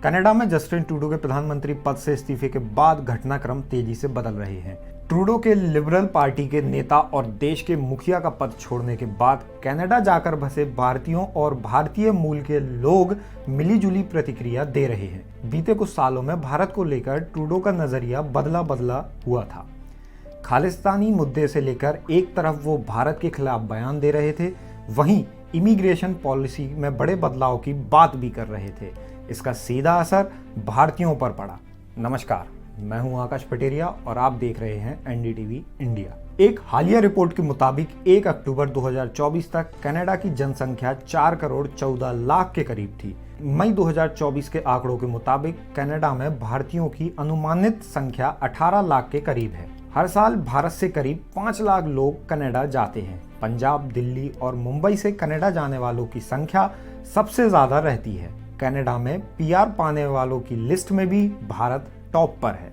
Canada में Justin Trudeau के प्रधानमंत्री पद से इस्तीफे के बाद घटनाक्रम तेजी से बदल रहे हैं। ट्रूडो के लिबरल पार्टी के नेता और देश के मुखिया का पद छोड़ने के बाद कनाडा जाकर बसे भारतीयों और भारतीय मूल के लोग मिलीजुली प्रतिक्रिया दे रहे हैं। बीते कुछ सालों में भारत को लेकर ट्रूडो का नजरिया बदला हुआ था। खालिस्तानी मुद्दे से लेकर एक तरफ वो भारत के खिलाफ बयान दे रहे थे, वहीं इमिग्रेशन पॉलिसी में बड़े बदलाव की बात भी कर रहे थे। इसका सीधा असर भारतीयों पर पड़ा। नमस्कार, मैं हूं आकाश पटेरिया और आप देख रहे हैं एनडीटीवी इंडिया। एक हालिया रिपोर्ट के मुताबिक 1 अक्टूबर 2024 तक कनाडा की जनसंख्या 4 करोड़ 14 लाख के करीब थी। मई 2024 के आंकड़ों के मुताबिक कनाडा में भारतीयों की अनुमानित संख्या 18 लाख के करीब है। हर साल भारत से करीब 5 लाख लोग कनाडा जाते हैं। पंजाब, दिल्ली और मुंबई से कनाडा जाने वालों की संख्या सबसे ज्यादा रहती है। कनाडा में पीआर पाने वालों की लिस्ट में भी भारत टॉप पर है।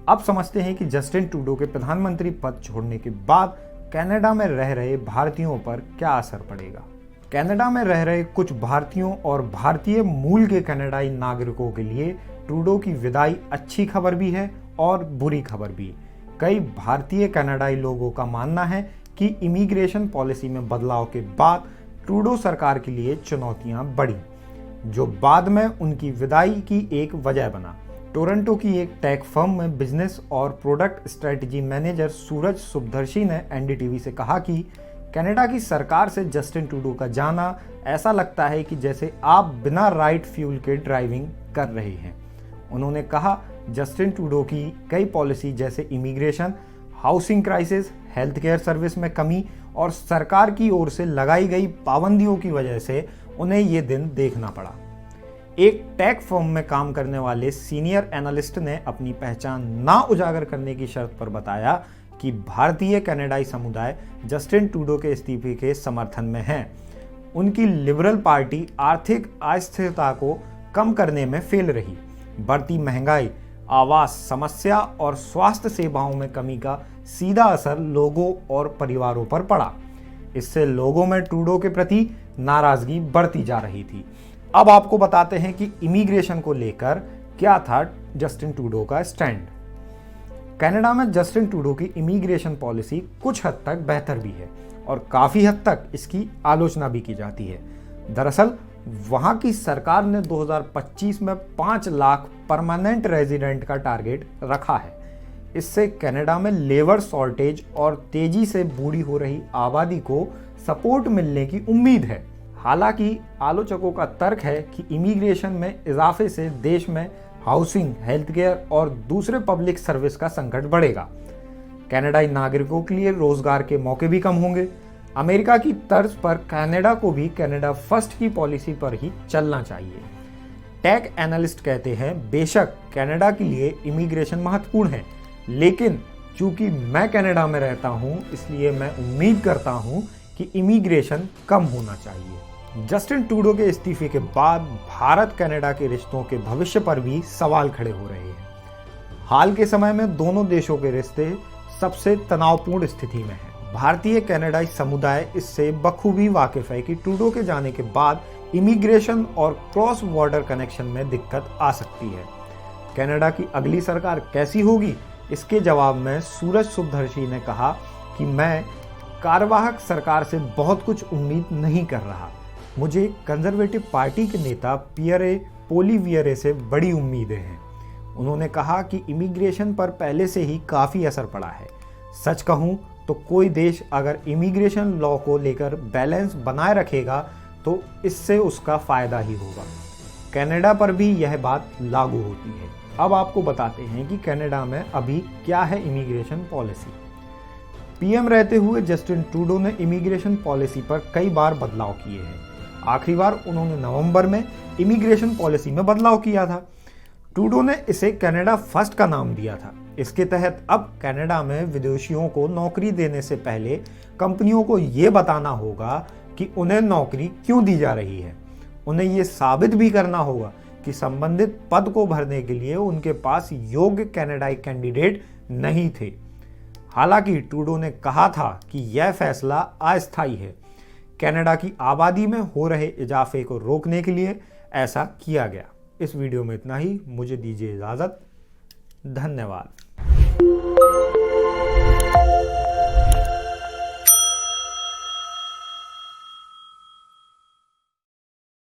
अब समझते हैं कि जस्टिन ट्रूडो के प्रधानमंत्री पद छोड़ने के बाद कनाडा में रह रहे भारतीयों पर क्या असर पड़ेगा। कनाडा में रह रहे कुछ भारतीयों और भारतीय मूल के कनाडाई नागरिकों के लिए ट्रूडो की विदाई अच्छी खबर भी है और बुरी खबर भी। कई भारतीय कनाडाई लोगों का मानना है कि इमिग्रेशन पॉलिसी में बदलाव के बाद ट्रूडो सरकार के लिए चुनौतियां बढ़ी, जो बाद में उनकी विदाई की एक वजह बना। टोरंटो की एक टेक फर्म में बिजनेस और प्रोडक्ट स्ट्रेटजी मैनेजर सूरज सुबदर्शी ने एनडीटीवी से कहा कि कनाडा की सरकार से जस्टिन ट्रूडो का जाना ऐसा लगता है कि जैसे आप बिना राइट फ्यूल के ड्राइविंग कर रहे हैं। उन्होंने कहा, जस्टिन ट्रूडो की कई पॉलिसी जैसे immigration, housing crisis, health care service में कमी और सरकार की ओर से लगाई गई पाबंदियों की वजह से उन्हें ये दिन देखना पड़ा। एक टेक फर्म में काम करने वाले सीनियर एनालिस्ट ने अपनी पहचान ना उजागर करने की शर्त पर बताया कि भारतीय कनाडाई समुदाय जस्टिन ट्रूडो के इस्तीफे के समर्थन में है। उनकी लिबरल पार्टी आर्थिक अस्थिरता को कम करने में फेल रही। बढ़ती महंगाई, आवास समस्या और स्वास्थ्य सेवाओं में कमी का सीधा असर लोगों और परिवारों पर पड़ा। इससे लोगों में ट्रूडो के प्रति नाराजगी बढ़ती जा रही थी। अब आपको बताते हैं कि इमिग्रेशन को लेकर क्या था जस्टिन ट्रूडो का स्टैंड। कनाडा में जस्टिन ट्रूडो की इमिग्रेशन पॉलिसी कुछ हद तक बेहतर भी है और काफी हद तक इसकी आलोचना भी की जाती है। दरअसल वहां की सरकार ने 2025 में 5 लाख परमानेंट रेजिडेंट का टारगेट रखा है। इससे कनाडा में लेबर शॉर्टेज और तेजी से बूढ़ी हो रही आबादी को सपोर्ट मिलने की उम्मीद है। हालांकि आलोचकों का तर्क है कि इमिग्रेशन में इजाफे से देश में हाउसिंग, हेल्थ केयर और दूसरे पब्लिक सर्विस का संकट बढ़ेगा। कनाडाई नागरिकों के लिए रोजगार के मौके भी कम होंगे। अमेरिका की तर्ज पर कनाडा को भी कनाडा फर्स्ट की पॉलिसी पर ही चलना चाहिए। टेक एनालिस्ट कहते हैं, बेशक कनाडा के लिए इमिग्रेशन महत्वपूर्ण है, लेकिन चूंकि मैं कनाडा में रहता हूं, इसलिए मैं उम्मीद करता हूं कि इमिग्रेशन कम होना चाहिए। जस्टिन ट्रूडो के इस्तीफे के बाद भारत कनाडा के रिश्तों के भविष्य पर भी सवाल खड़े हो रहे हैं। हाल के समय में दोनों देशों के रिश्ते सबसे तनावपूर्ण स्थिति में हैं। भारतीय कनाडाई समुदाय इससे बखूबी वाकिफ है कि ट्रूडो के जाने के बाद इमिग्रेशन और क्रॉस बॉर्डर कनेक्शन में दिक्कत आ सकती है। कनाडा की अगली सरकार कैसी होगी, इसके जवाब में सूरज सुबदर्शी ने कहा कि मैं कार्यवाहक सरकार से बहुत कुछ उम्मीद नहीं कर रहा। मुझे कंजर्वेटिव पार्टी के नेता पियरे पोलिवियरे से बड़ी उम्मीदें हैं। उन्होंने कहा कि इमिग्रेशन पर पहले से ही काफ़ी असर पड़ा है। सच कहूँ तो कोई देश अगर इमिग्रेशन लॉ को लेकर बैलेंस बनाए रखेगा तो इससे उसका फ़ायदा ही होगा। कनाडा पर भी यह बात लागू होती है। अब आपको बताते हैं कि कनाडा में अभी क्या है इमिग्रेशन पॉलिसी। पीएम रहते हुए जस्टिन ट्रूडो ने इमिग्रेशन पॉलिसी पर कई बार बदलाव किए हैं। आखिरी बार उन्होंने नवंबर में इमिग्रेशन पॉलिसी में बदलाव किया था। ट्रूडो ने इसे कनाडा फर्स्ट का नाम दिया था। इसके तहत अब कनाडा में विदेशियों को नौकरी देने से पहले कंपनियों को ये बताना होगा कि उन्हें नौकरी क्यों दी जा रही है। उन्हें ये साबित भी करना होगा कि संबंधित पद को भरने के लिए उनके पास योग्य कनाडाई कैंडिडेट नहीं थे। हालांकि ट्रूडो ने कहा था कि यह फैसला अस्थायी है। कनाडा की आबादी में हो रहे इजाफे को रोकने के लिए ऐसा किया गया। इस वीडियो में इतना ही। मुझे दीजिए इजाज़त। धन्यवाद।